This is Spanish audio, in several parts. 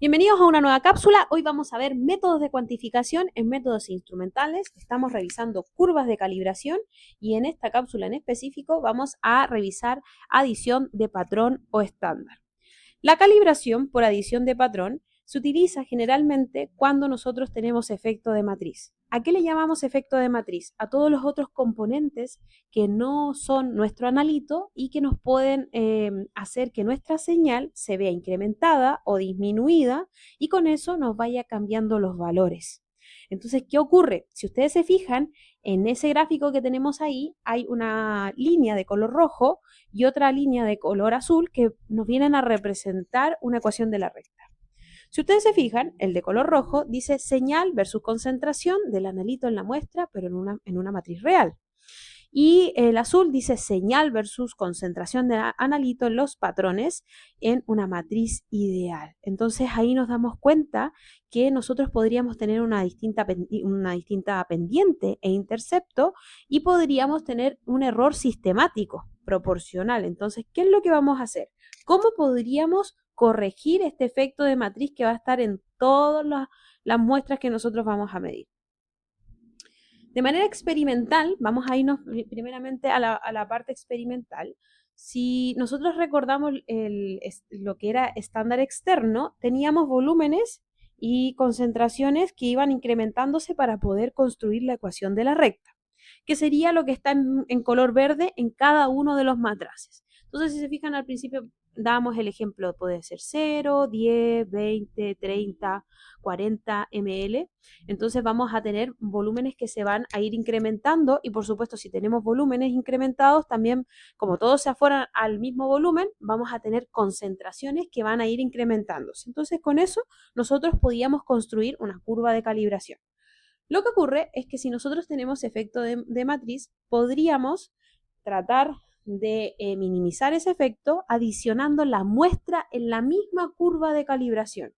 Bienvenidos a una nueva cápsula. Hoy vamos a ver métodos de cuantificación en métodos instrumentales. Estamos revisando curvas de calibración y en esta cápsula en específico vamos a revisar adición de patrón o estándar. La calibración por adición de patrón se utiliza generalmente cuando nosotros tenemos efecto de matriz. ¿A qué le llamamos efecto de matriz? A todos los otros componentes que no son nuestro analito y que nos pueden hacer que nuestra señal se vea incrementada o disminuida y con eso nos vaya cambiando los valores. Entonces, ¿qué ocurre? Si ustedes se fijan, en ese gráfico que tenemos ahí hay una línea de color rojo y otra línea de color azul que nos vienen a representar una ecuación de la recta. Si ustedes se fijan, el de color rojo dice señal versus concentración del analito en la muestra, pero en una matriz real. Y el azul dice señal versus concentración de analito en los patrones en una matriz ideal. Entonces ahí nos damos cuenta que nosotros podríamos tener una distinta pendiente e intercepto y podríamos tener un error sistemático proporcional. Entonces, ¿qué es lo que vamos a hacer? ¿Cómo podríamos corregir este efecto de matriz que va a estar en todas las muestras que nosotros vamos a medir? De manera experimental, vamos a irnos primeramente a la parte experimental. Si nosotros recordamos lo que era estándar externo, teníamos volúmenes y concentraciones que iban incrementándose para poder construir la ecuación de la recta, que sería lo que está en color verde en cada uno de los matraces. Entonces, si se fijan al principio, damos el ejemplo, puede ser 0, 10, 20, 30, 40 ml. Entonces vamos a tener volúmenes que se van a ir incrementando y por supuesto si tenemos volúmenes incrementados también, como todos se afueran al mismo volumen, vamos a tener concentraciones que van a ir incrementándose. Entonces con eso nosotros podíamos construir una curva de calibración. Lo que ocurre es que si nosotros tenemos efecto de matriz, podríamos tratar de minimizar ese efecto adicionando la muestra en la misma curva de calibración.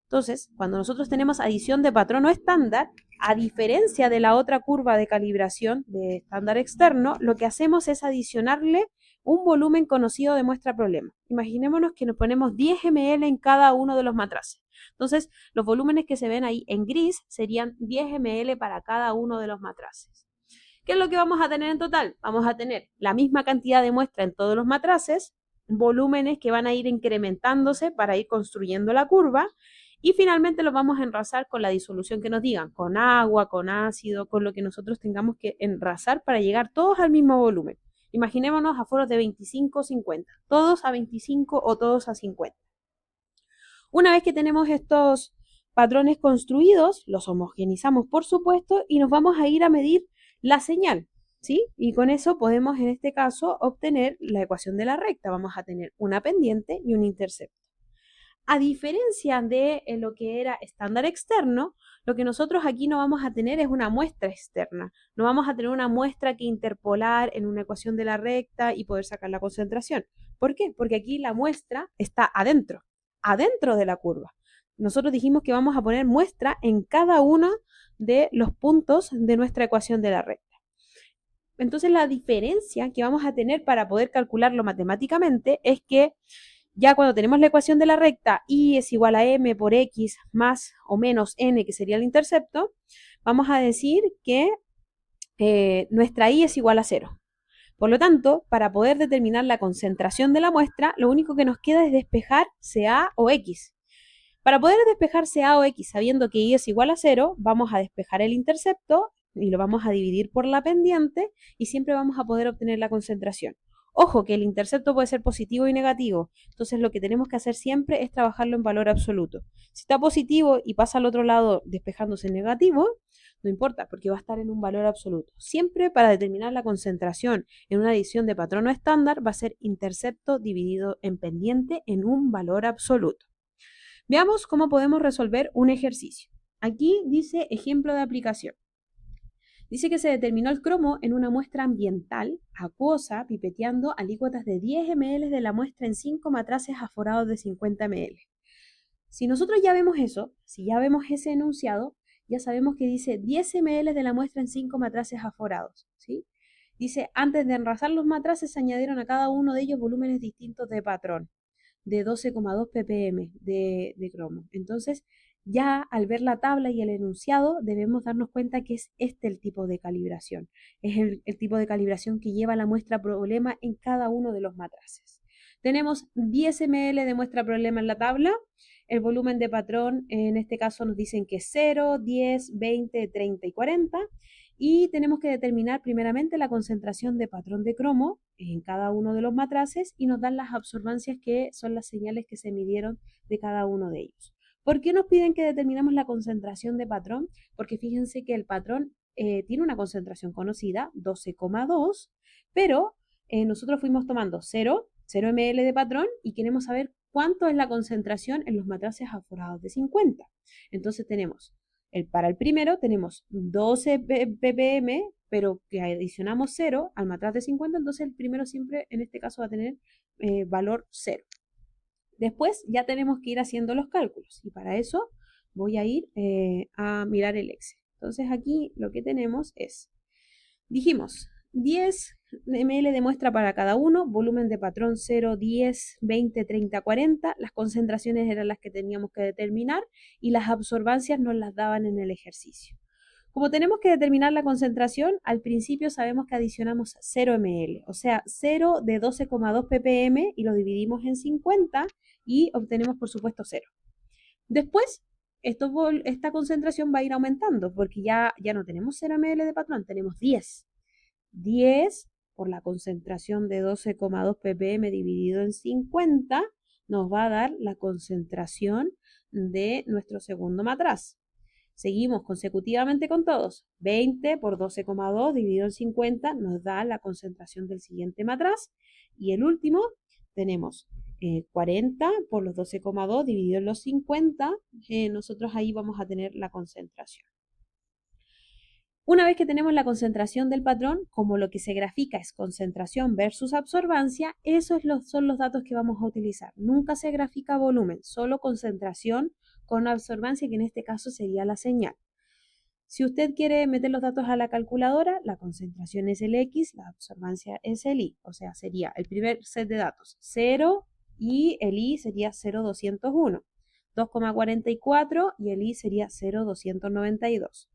Entonces, cuando nosotros tenemos adición de patrón o estándar, a diferencia de la otra curva de calibración de estándar externo, lo que hacemos es adicionarle un volumen conocido de muestra problema. Imaginémonos que nos ponemos 10 ml en cada uno de los matraces. Entonces, los volúmenes que se ven ahí en gris serían 10 ml para cada uno de los matraces. ¿Qué es lo que vamos a tener en total? Vamos a tener la misma cantidad de muestra en todos los matraces, volúmenes que van a ir incrementándose para ir construyendo la curva y finalmente los vamos a enrasar con la disolución que nos digan, con agua, con ácido, con lo que nosotros tengamos que enrasar para llegar todos al mismo volumen. Imaginémonos aforos de 25 o 50, todos a 25 o todos a 50. Una vez que tenemos estos patrones construidos, los homogenizamos por supuesto y nos vamos a ir a medir la señal, ¿sí? Y con eso podemos en este caso obtener la ecuación de la recta. Vamos a tener una pendiente y un intercepto. A diferencia de lo que era estándar externo, lo que nosotros aquí no vamos a tener es una muestra externa. No vamos a tener una muestra que interpolar en una ecuación de la recta y poder sacar la concentración. ¿Por qué? Porque aquí la muestra está adentro de la curva. Nosotros dijimos que vamos a poner muestra en cada uno de los puntos de nuestra ecuación de la recta. Entonces la diferencia que vamos a tener para poder calcularlo matemáticamente es que ya cuando tenemos la ecuación de la recta y es igual a m por x más o menos n, que sería el intercepto, vamos a decir que nuestra y es igual a 0. Por lo tanto, para poder determinar la concentración de la muestra, lo único que nos queda es despejar CA o X. Para poder despejar CA o X sabiendo que y es igual a 0, vamos a despejar el intercepto y lo vamos a dividir por la pendiente y siempre vamos a poder obtener la concentración. Ojo que el intercepto puede ser positivo y negativo, entonces lo que tenemos que hacer siempre es trabajarlo en valor absoluto. Si está positivo y pasa al otro lado despejándose en negativo, no importa porque va a estar en un valor absoluto. Siempre para determinar la concentración en una adición de patrón o estándar va a ser intercepto dividido en pendiente en un valor absoluto. Veamos cómo podemos resolver un ejercicio. Aquí dice ejemplo de aplicación. Dice que se determinó el cromo en una muestra ambiental, acuosa, pipeteando alícuotas de 10 ml de la muestra en 5 matraces aforados de 50 ml. Si nosotros ya vemos eso, si ya vemos ese enunciado, ya sabemos que dice 10 ml de la muestra en 5 matraces aforados, ¿sí? Dice, antes de enrasar los matraces se añadieron a cada uno de ellos volúmenes distintos de patrón. de 12,2 ppm de cromo. Entonces, ya al ver la tabla y el enunciado, debemos darnos cuenta que es este el tipo de calibración. Es el tipo de calibración que lleva la muestra problema en cada uno de los matraces. Tenemos 10 ml de muestra problema en la tabla. El volumen de patrón, en este caso nos dicen que es 0, 10, 20, 30 y 40. Y tenemos que determinar primeramente la concentración de patrón de cromo en cada uno de los matraces y nos dan las absorbancias que son las señales que se midieron de cada uno de ellos. ¿Por qué nos piden que determinemos la concentración de patrón? Porque fíjense que el patrón tiene una concentración conocida, 12,2, pero nosotros fuimos tomando 0 ml de patrón y queremos saber cuánto es la concentración en los matraces aforados de 50. Entonces tenemos, para el primero tenemos 12 ppm, pero que adicionamos 0 al matraz de 50, entonces el primero siempre en este caso va a tener valor 0. Después ya tenemos que ir haciendo los cálculos y para eso voy a ir a mirar el Excel. Entonces aquí lo que tenemos es, dijimos, 10 ml de muestra para cada uno, volumen de patrón 0, 10, 20, 30, 40, las concentraciones eran las que teníamos que determinar y las absorbancias nos las daban en el ejercicio. Como tenemos que determinar la concentración, al principio sabemos que adicionamos 0 ml, o sea, 0 de 12,2 ppm y lo dividimos en 50 y obtenemos por supuesto 0. Después, esta concentración va a ir aumentando porque ya no tenemos 0 ml de patrón, tenemos 10. 10 por la concentración de 12,2 ppm dividido en 50 nos va a dar la concentración de nuestro segundo matraz. Seguimos consecutivamente con todos. 20 por 12,2 dividido en 50 nos da la concentración del siguiente matraz. Y el último tenemos 40 por los 12,2 dividido en los 50. Nosotros ahí vamos a tener la concentración. Una vez que tenemos la concentración del patrón, como lo que se grafica es concentración versus absorbancia, esos son los datos que vamos a utilizar. Nunca se grafica volumen, solo concentración con absorbancia, que en este caso sería la señal. Si usted quiere meter los datos a la calculadora, la concentración es el X, la absorbancia es el Y. O sea, sería el primer set de datos 0 y el Y sería 0,201. 2,44 y el Y sería 0,292.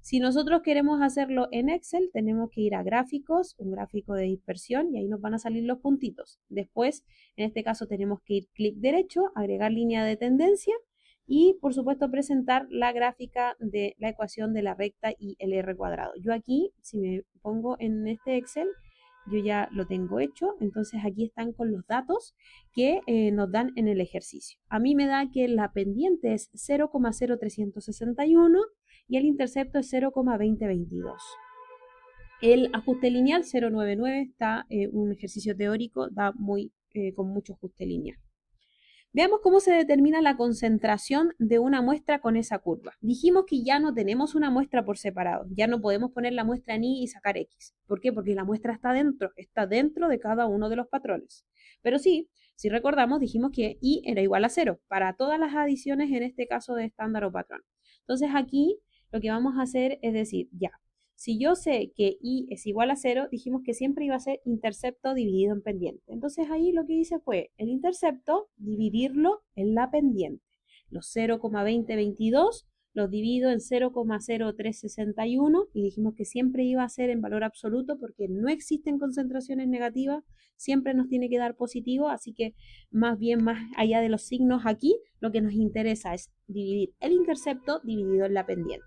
Si nosotros queremos hacerlo en Excel, tenemos que ir a gráficos, un gráfico de dispersión, y ahí nos van a salir los puntitos. Después, en este caso, tenemos que ir clic derecho, agregar línea de tendencia y, por supuesto, presentar la gráfica de la ecuación de la recta y el R cuadrado. Yo aquí, si me pongo en este Excel, yo ya lo tengo hecho, entonces aquí están con los datos que nos dan en el ejercicio. A mí me da que la pendiente es 0,0361 y el intercepto es 0,2022. El ajuste lineal 0,99 está un ejercicio teórico, da con mucho ajuste lineal. Veamos cómo se determina la concentración de una muestra con esa curva. Dijimos que ya no tenemos una muestra por separado, ya no podemos poner la muestra en Y y sacar X. ¿Por qué? Porque la muestra está dentro de cada uno de los patrones. Pero sí, si recordamos, dijimos que Y era igual a 0 para todas las adiciones, en este caso de estándar o patrón. Entonces aquí lo que vamos a hacer es decir, ya, si yo sé que Y es igual a 0, dijimos que siempre iba a ser intercepto dividido en pendiente. Entonces ahí lo que hice fue el intercepto dividirlo en la pendiente. Los 0,2022 los divido en 0,0361 y dijimos que siempre iba a ser en valor absoluto porque no existen concentraciones negativas, siempre nos tiene que dar positivo, así que más bien más allá de los signos aquí, lo que nos interesa es dividir el intercepto dividido en la pendiente.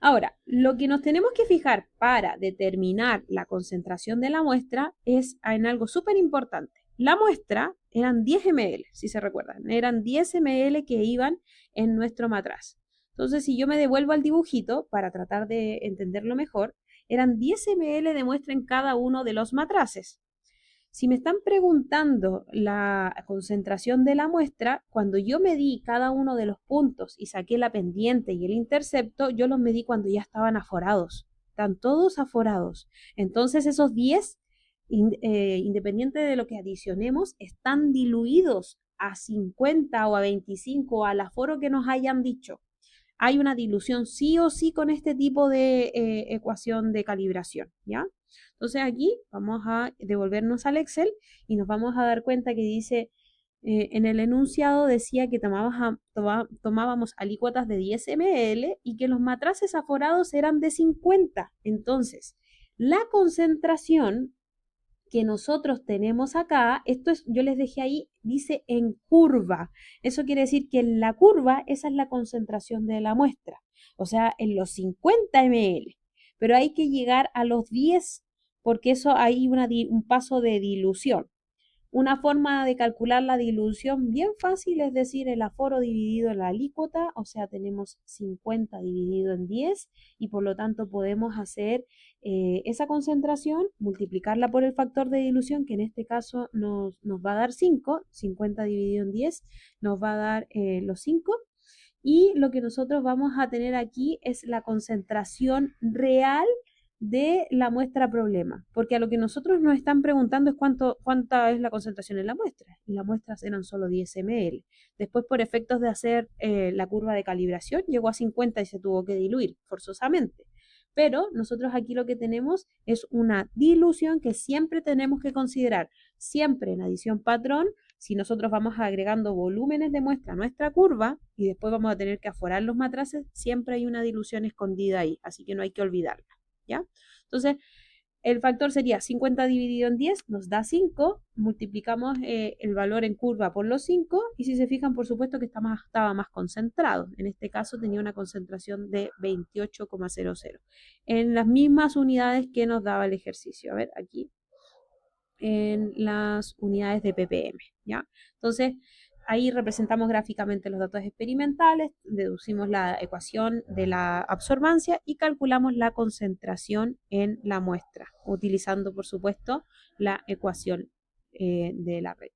Ahora, lo que nos tenemos que fijar para determinar la concentración de la muestra es en algo súper importante. La muestra eran 10 ml, si se recuerdan, eran 10 ml que iban en nuestro matraz. Entonces, si yo me devuelvo al dibujito para tratar de entenderlo mejor, eran 10 ml de muestra en cada uno de los matraces. Si me están preguntando la concentración de la muestra, cuando yo medí cada uno de los puntos y saqué la pendiente y el intercepto, yo los medí cuando ya estaban aforados. Están todos aforados. Entonces esos 10, independiente de lo que adicionemos, están diluidos a 50 o a 25 o al aforo que nos hayan dicho. hay una dilución sí o sí con este tipo de ecuación de calibración, ¿ya? Entonces aquí vamos a devolvernos al Excel y nos vamos a dar cuenta que dice, en el enunciado decía que tomábamos alícuotas de 10 ml y que los matraces aforados eran de 50. Entonces, la concentración que nosotros tenemos acá, esto es, yo les dejé ahí, dice en curva. Eso quiere decir que en la curva esa es la concentración de la muestra, o sea, en los 50 ml. Pero hay que llegar a los 10 porque eso hay un paso de dilución. Una forma de calcular la dilución bien fácil es decir el aforo dividido en la alícuota, o sea, tenemos 50 dividido en 10 y por lo tanto podemos hacer esa concentración, multiplicarla por el factor de dilución, que en este caso nos va a dar 5, 50 dividido en 10 nos va a dar los 5. Y lo que nosotros vamos a tener aquí es la concentración real de la muestra problema, porque a lo que nosotros nos están preguntando es cuánta es la concentración en la muestra, y las muestras eran solo 10 ml. Después, por efectos de hacer la curva de calibración, llegó a 50 y se tuvo que diluir forzosamente. Pero nosotros aquí lo que tenemos es una dilución que siempre tenemos que considerar, siempre en adición patrón. Si nosotros vamos agregando volúmenes de muestra a nuestra curva y después vamos a tener que aforar los matraces, siempre hay una dilución escondida ahí, así que no hay que olvidarla, ¿ya? Entonces, el factor sería 50 dividido en 10, nos da 5, multiplicamos el valor en curva por los 5 y si se fijan, por supuesto que estaba más concentrado. En este caso tenía una concentración de 28,00 en las mismas unidades que nos daba el ejercicio. A ver, aquí en las unidades de ppm, ¿ya? Entonces, ahí representamos gráficamente los datos experimentales, deducimos la ecuación de la absorbancia y calculamos la concentración en la muestra, utilizando, por supuesto, la ecuación de la red.